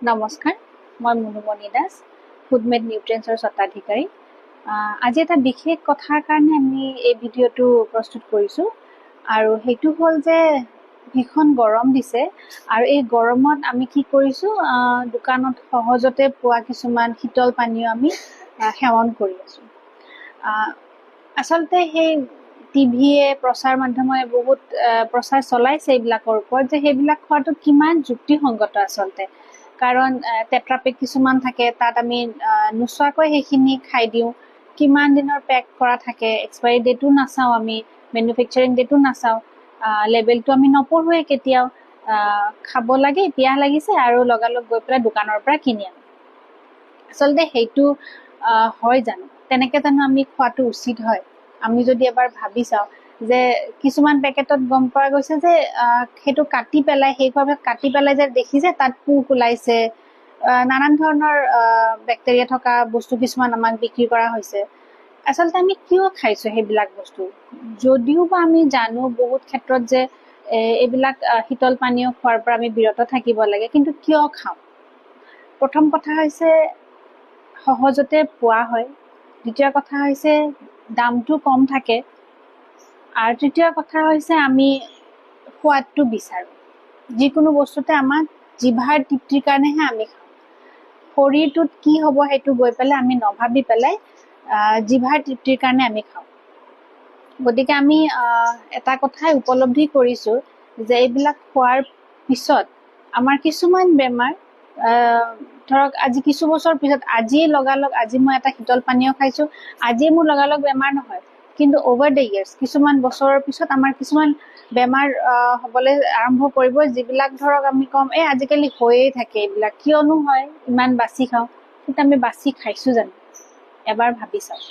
নমস্কাৰ, মই মুনুমণি দাস, ফুডমেড নিউট্ৰিয়েন্টছৰ স্বত্বাধিকাৰী। আজি এটা বিশেষ কথাৰ কাৰণে আমি এই ভিডিঅ'টো প্ৰস্তুত কৰিছোঁ, আৰু সেইটো হ'ল যে ভীষণ গৰম দিছে, আৰু এই গৰমত আমি কি কৰিছোঁ, দোকানত সহজতে পোৱা কিছুমান শীতল পানীয় আমি সেৱন কৰি আছোঁ। আচলতে সেই টিভিয়ে প্ৰচাৰ মাধ্যমে বহুত প্ৰচাৰ চলাইছে এইবিলাকৰ ওপৰত, যে সেইবিলাক খোৱাটো কিমান যুক্তিসংগত আচলতে। কাৰণ টেট্ৰাপেক কিছুমান থাকে, তাত আমি নোচোৱাকৈ সেইখিনি খাই দিওঁ। কিমান দিনৰ পেক কৰা থাকে, এক্সপাইৰী ডেটো নাচাওঁ, আমি মেনুফেকচাৰিং ডেটো নাচাওঁ, লেবেলটো আমি নপঢ়োৱে কেতিয়াও। খাব লাগে, পিয়াহ লাগিছে, আৰু লগালগ গৈ পেলাই দোকানৰ পৰা কিনি আনো। আচলতে সেইটো হয় জানো? তেনেকে জানো আমি খোৱাটো উচিত হয়? আমি যদি এবাৰ ভাবি চাওঁ যে কিছুমান পেকেটত গম পোৱা গৈছে যে সেইটো কাটি পেলাই, সেইভাৱে কাটি পেলাই যে দেখিছে তাত পোক ওলাইছে, নানান ধৰণৰ বেক্টেৰিয়া থকা বস্তু কিছুমান আমাক বিক্ৰী কৰা হৈছে। আচলতে আমি কিয় খাইছো সেইবিলাক বস্তু? যদিও বা আমি জানো বহুত ক্ষেত্ৰত যে এইবিলাক শীতল পানীয় খোৱাৰ পৰা আমি বিৰত থাকিব লাগে, কিন্তু কিয় খাওঁ? প্ৰথম কথা হৈছে সহজতে পোৱা হয়, দ্বিতীয় কথা হৈছে দামটো কম থাকে, আৰু তৃতীয় কথা হৈছে আমি সোৱাদটো বিচাৰোঁ। যিকোনো বস্তুতে আমাক জিভাৰ তৃপ্তিৰ কাৰণেহে আমি খাওঁ। শৰীৰটোত কি হ'ব সেইটো গৈ পেলাই আমি নভাবি পেলাই জিভাৰ তৃপ্তিৰ কাৰণে আমি খাওঁ। গতিকে আমি এটা কথাই উপলব্ধি কৰিছোঁ যে এইবিলাক খোৱাৰ পিছত আমাৰ কিছুমান বেমাৰ, ধৰক আজি কিছু বছৰ পিছত, আজিয়ে লগালগ আজি মই এটা শীতল পানীয় খাইছোঁ, আজিয়ে মোৰ লগালগ বেমাৰ নহয়, কিন্তু অভাৰ দ্য ইয়াৰ্ছ কিছুমান বছৰৰ পিছত আমাৰ কিছুমান বেমাৰ হ'বলৈ আৰম্ভ কৰিব, যিবিলাক ধৰক আমি ক'ম আজিকালি হৈয়ে থাকে, এইবিলাক কিয়নো হয়, ইমান বাছি খাওঁ। কিন্তু আমি বাছি খাইছোঁ জানো? এবাৰ ভাবি চাওঁ।